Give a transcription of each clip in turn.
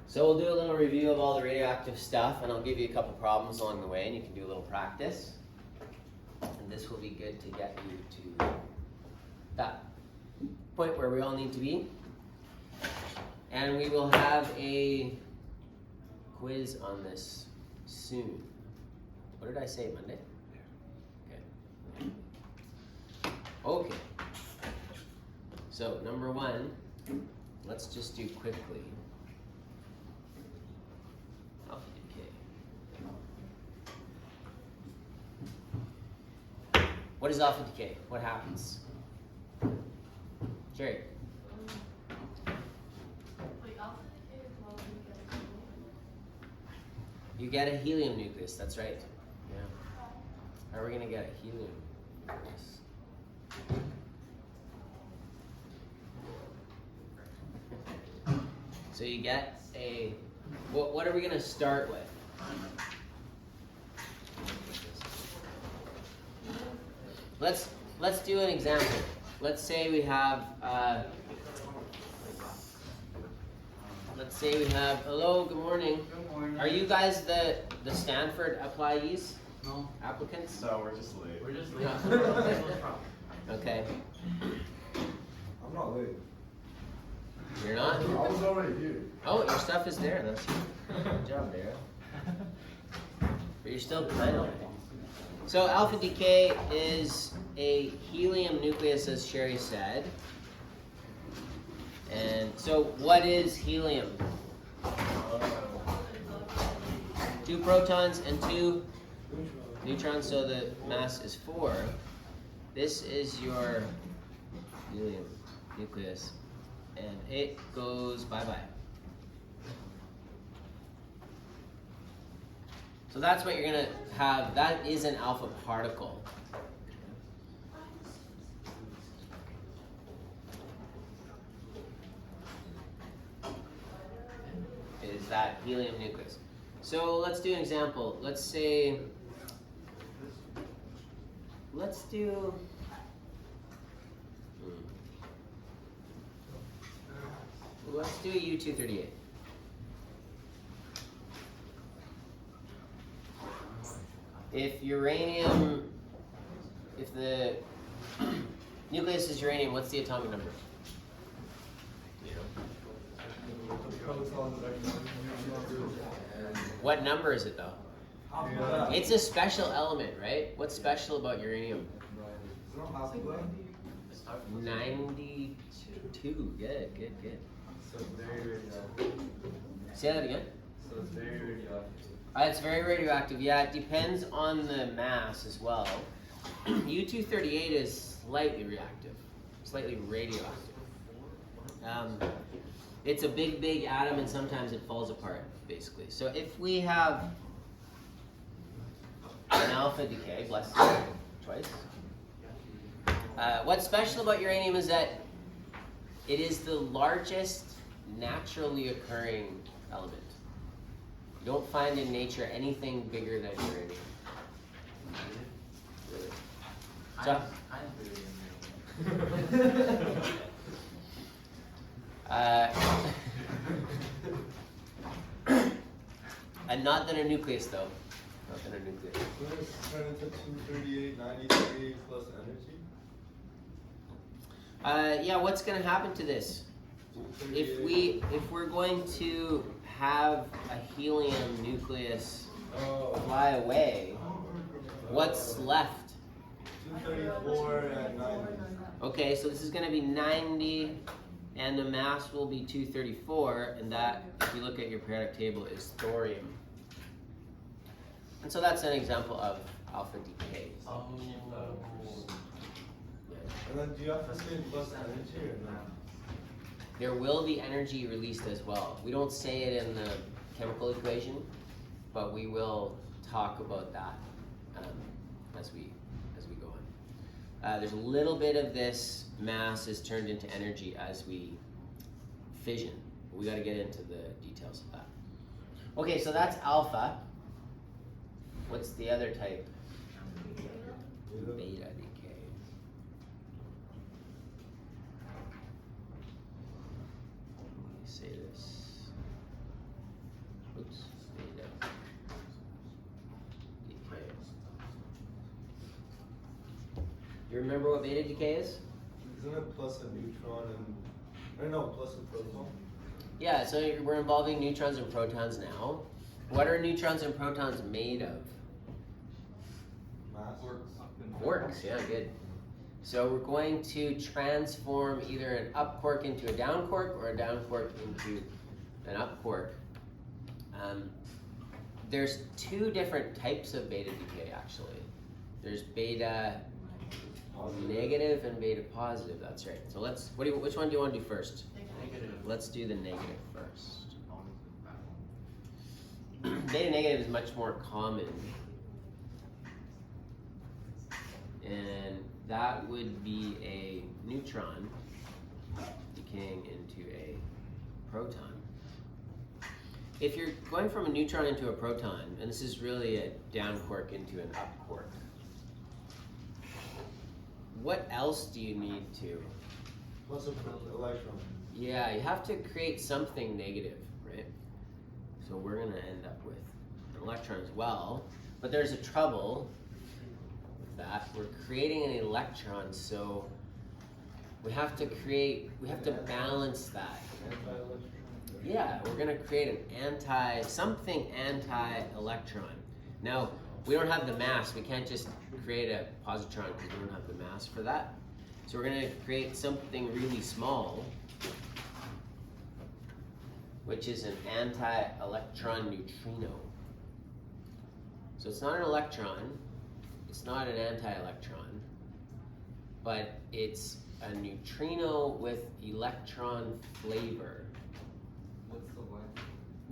So we'll do a little review of all the radioactive stuff, and I'll give you a couple problems along the way, and you can do a little practice. And this will be good to get you to that point where we all need to be. And we will have a quiz on this soon. What did I say, Monday? Okay. Okay. So, number one, let's just do quickly. Alpha decay. What is alpha decay? What happens? Jerry. You get a helium nucleus, that's right. Yeah. How are we going to get a helium nucleus? So you get a, what are we going to start with? Let's do an example. Let's say we have, hello, good morning. Good morning. Are you guys the Stanford applies? No. Applicants? No, we're just late. We're just late. Okay. I'm not late. You're not? I was already here. Oh, your stuff is there. That's good job, Dara. But you're still kind of. So alpha decay is a helium nucleus, as Sherry said. And so what is helium? 2 protons and 2 neutrons, so the mass is 4. This is your helium nucleus. And it goes bye-bye. So that's what you're going to have. That is an alpha particle. Is that helium nucleus. So let's do an example. Let's do a U-238. If the nucleus is uranium, what's the atomic number? What number is it though? It's a special element, right? What's special about uranium? 92. Good. So it's very radioactive. Say that again. So it's very radioactive. It's very radioactive. Yeah, it depends on the mass as well. U-238 is slightly reactive, slightly radioactive. It's a big atom, and sometimes it falls apart, basically. So if we have an alpha decay, bless you, twice. What's special about uranium is that it is the largest naturally occurring element. You don't find in nature anything bigger than uranium. Really. So, and not than a nucleus, though. Not than a nucleus. Will this turn into 238, 93 plus energy? Yeah, what's going to happen to this? If we're going to have a helium nucleus fly away, what's left? 234 and 90. Okay, so this is going to be 90, and the mass will be 234, and that, if you look at your periodic table, is thorium. And so that's an example of alpha decay. Oh. And then do you have to say plus energy or not? There will be energy released as well. We don't say it in the chemical equation, but we will talk about that as we go on. There's a little bit of this mass is turned into energy as we fission. We got to get into the details of that. Okay, so that's alpha. What's the other type? Beta decay. Let me say this. oops, beta decay. You remember what beta decay is? Isn't it plus a neutron and, I know, plus a proton? Yeah, so we're involving neutrons and protons now. What are neutrons and protons made of? Mass? Quarks, yeah, good. So we're going to transform either an up quark into a down quark or a down quark into an up quark. There's two different types of beta decay actually. There's beta negative and beta positive, that's right. So which one do you want to do first? Negative. Let's do the negative first. Beta negative is much more common. And that would be a neutron decaying into a proton. If you're going from a neutron into a proton, and this is really a down quark into an up quark, what else do you need to? Plus a electron. Yeah, you have to create something negative, right? So we're gonna end up with an electron as well, but there's a trouble with that. We're creating an electron, so we have to balance that. Anti-electron. Yeah, we're gonna create an anti-electron. Now, we don't have the mass, we can't just create a positron because we don't have the mass for that. So we're gonna create something really small, which is an anti-electron neutrino. So it's not an electron, it's not an anti-electron, but it's a neutrino with electron flavor. What's the line?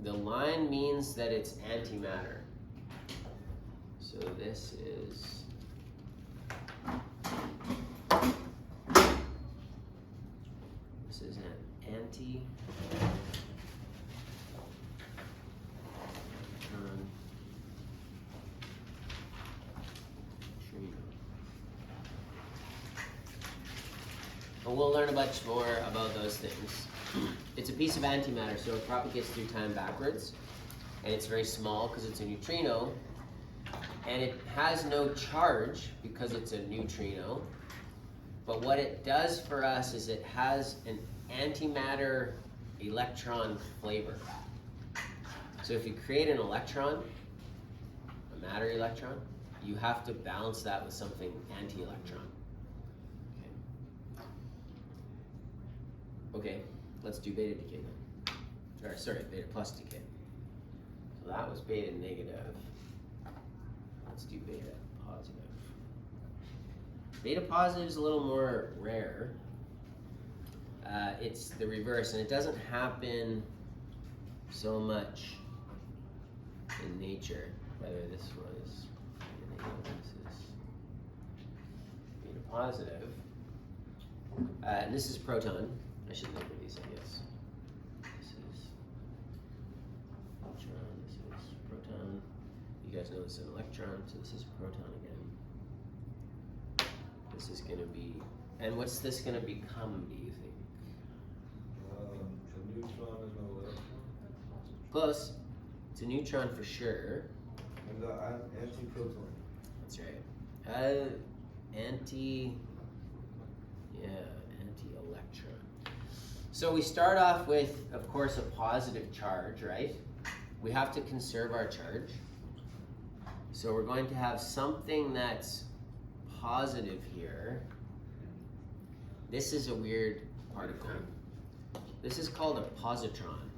The line means that it's antimatter. So this is an anti neutrino. And we'll learn a bunch more about those things. It's a piece of antimatter, so it propagates through time backwards, and it's very small because it's a neutrino, and it has no charge because it's a neutrino. But what it does for us is it has an antimatter electron flavor. So if you create an electron, a matter electron, you have to balance that with something anti-electron. Okay, let's do beta decay then. Or sorry, beta plus decay. So that was beta negative. Let's do beta positive. Beta positive is a little more rare. It's the reverse, and it doesn't happen so much in nature. Whether this was beta negative, this is beta positive. And this is proton. I should label these, I guess. This is neutron, this is proton. You guys know this is an electron, so this is proton again. This is gonna be, and what's this gonna become, do you think? A neutron and an electron. Close. It's a neutron for sure. And the anti-proton. That's right. Anti-electron. So we start off with, of course, a positive charge, right? We have to conserve our charge. So we're going to have something that's positive here. This is a weird particle. This is called a positron.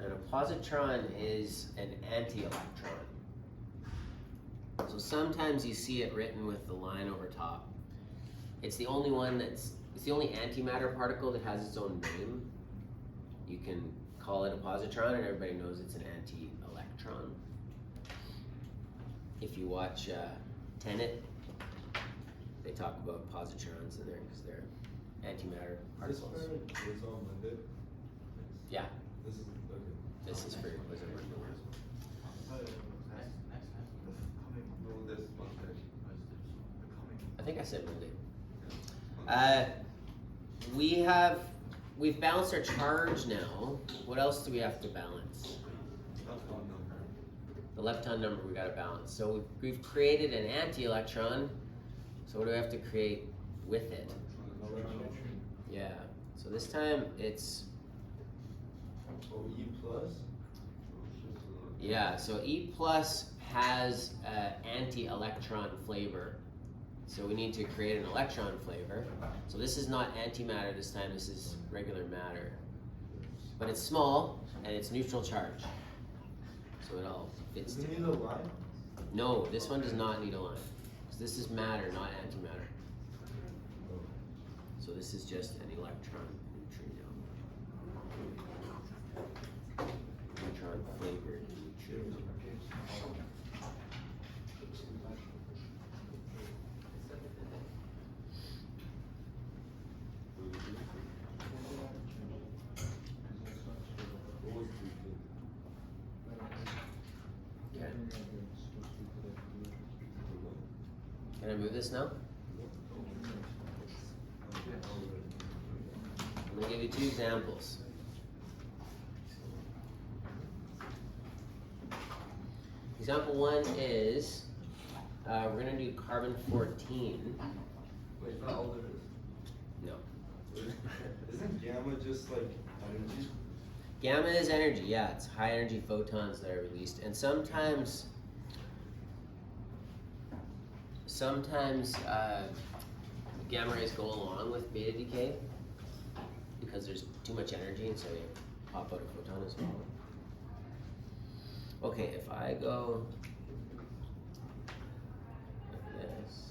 And a positron is an anti-electron. So sometimes you see it written with the line over top. It's the only one it's the only antimatter particle that has its own name. You can call it a positron and everybody knows it's an anti-electron. If you watch Tenet, they talk about positrons in there because they're antimatter particles. This is on Monday. Yeah, This is okay. this is for Blizzard. No, this Monday. I think I said Monday. We have we've balanced our charge now. What else do we have to balance? The lepton number we gotta balance. So we've created an anti-electron. So what do we have to create with it? Yeah. So this time it's E plus? yeah. So E plus has anti-electron flavor. So we need to create an electron flavor. So this is not antimatter this time. This is regular matter. But it's small and it's neutral charge. So it all fits Does it together. need a line? No, this one does not need a line. So this is matter, not antimatter. So this is just an electron neutrino. Neutron flavored neutrino. Okay. Can I move this now? I'm going to give you two examples. Example one is, we're going to do carbon 14. Wait, is that all there is? No. Isn't gamma just like energy? Gamma is energy, yeah, it's high energy photons that are released. And sometimes gamma rays go along with beta decay because there's too much energy, and so you pop out a photon as well. Okay, if I go like this,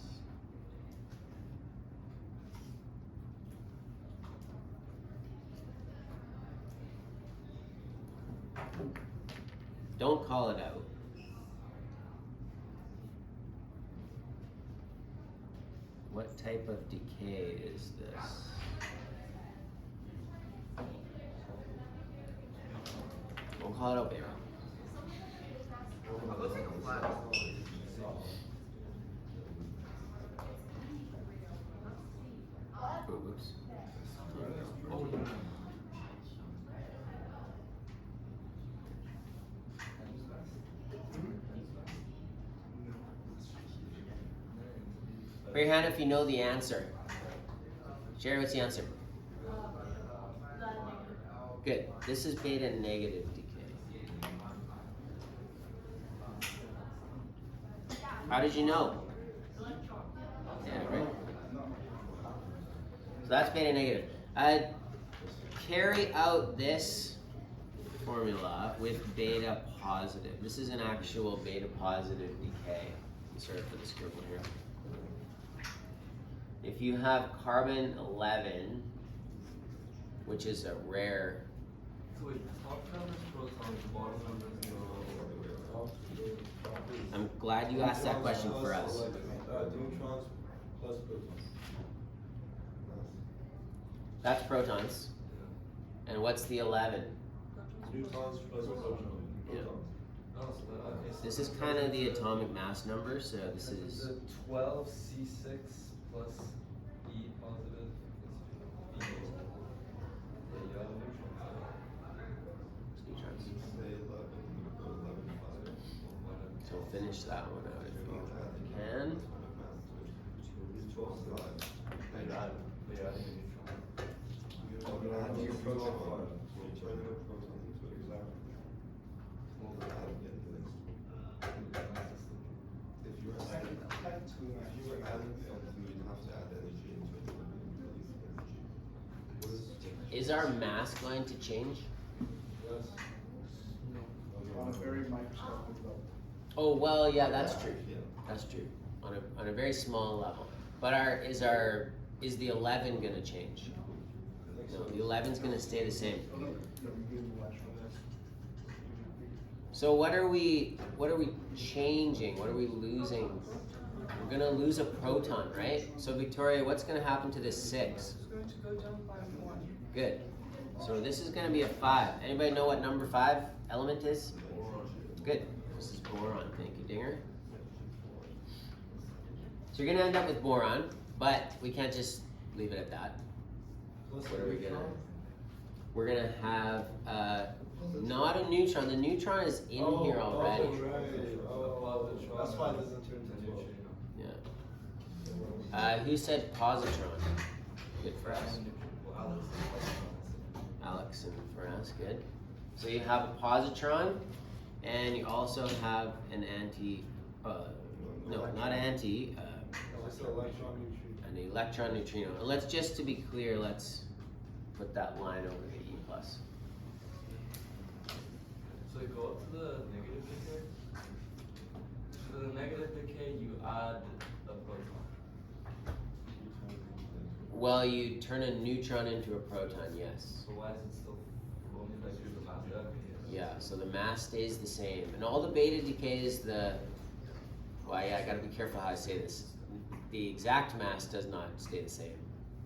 don't call it out. What type of decay is this? Don't call it out, baby. Oops. Raise your hand if you know the answer. Sherry, what's the answer? Good. This is beta negative decay. How did you know? Yeah, right. So that's beta negative. Carry out this formula with beta positive. This is an actual beta positive decay. Sorry for the scribble here. If you have carbon 11, which is a rare. So wait, top numbers, protons, bottom numbers, no. I'm glad you asked that question for us. Neutrons plus protons. That's protons. And what's the 11? Neutrons plus protons. Yeah. Oh, so that, okay, so This is kind of the atomic mass number, so this is. the 12 C6 plus E positive plus B negative. Yeah, you have neutrons. So finish that one out if you can. But you're adding a neutron. Is our mass going to change? Yes. On a very microscopic level. Oh well, yeah, that's true. That's true. On a very small level. But is the 11 going to change? No, the 11 is going to stay the same. So what are we changing? What are we losing? We're going to lose a proton, right? So Victoria, what's going to happen to this 6? It's going to go down by 1. Good. So this is going to be a 5. Anybody know what number 5 element is? Good. This is boron. Thank you, Dinger. So you're going to end up with boron, but we can't just leave it at that. Plus What are we gonna? we're gonna have not a neutron. The neutron is in here already. That's why it doesn't turn to neutrino. Yeah. Who said positron? Good for us. Alex and for us, good. So you have a positron, and you also have an anti. No, not anti. It's an electron neutrino. An electron neutrino. And let's just to be clear, let's put that line over the E plus. So you go up to the negative decay. To the negative decay, you add a proton. Well, you turn a neutron into a proton, yes. So why is it still only like the mass up? Yeah, so the mass stays the same. And all the beta decays, well, yeah, I gotta be careful how I say this. The exact mass does not stay the same,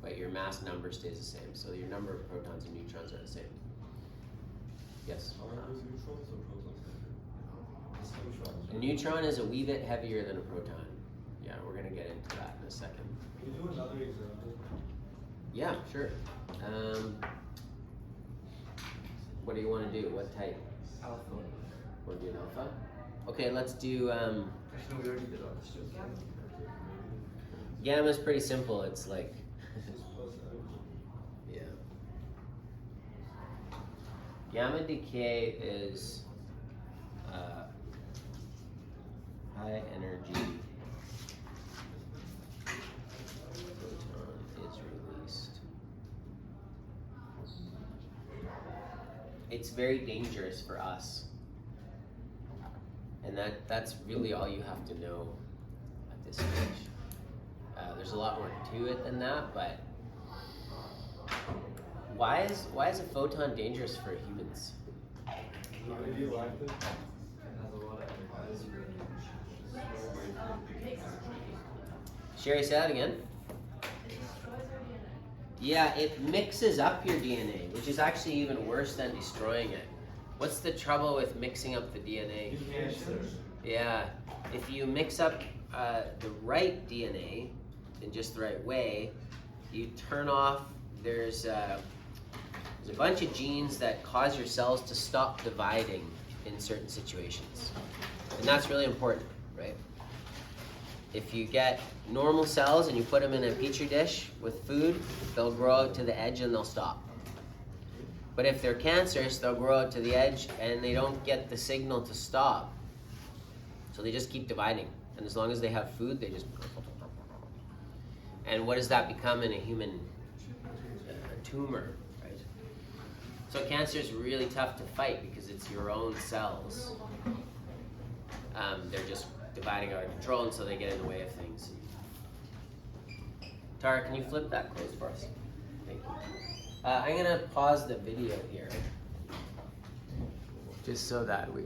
but your mass number stays the same. So your number of protons and neutrons are the same. Yes? A neutron is a wee bit heavier than a proton. Yeah, we're gonna get into that in a second. Can you do another example? Yeah, sure. What do you want to do? What type? Alpha. Want to do an alpha? Okay, let's do. Actually, no, we already did all this. Gamma is pretty simple. It's like. Yeah. Gamma decay is high energy proton is released. It's very dangerous for us. And that's really all you have to know at this stage. There's a lot more to it than that, but why is a photon dangerous for humans? Radioactive. It has a lot of energy. Sherry, say that again. Yeah, it mixes up your DNA, which is actually even worse than destroying it. What's the trouble with mixing up the DNA? Yeah, if you mix up the right DNA in just the right way, you turn off, there's a bunch of genes that cause your cells to stop dividing in certain situations. And that's really important, right? If you get normal cells and you put them in a petri dish with food, they'll grow out to the edge and they'll stop. But if they're cancerous, they'll grow out to the edge and they don't get the signal to stop. So they just keep dividing. And as long as they have food, they just... And what does that become in a human? A tumor, right? So cancer is really tough to fight because it's your own cells. They're just dividing out of control, and so they get in the way of things. Tara, can you flip that close for us? Thank you. I'm gonna pause the video here, just so that we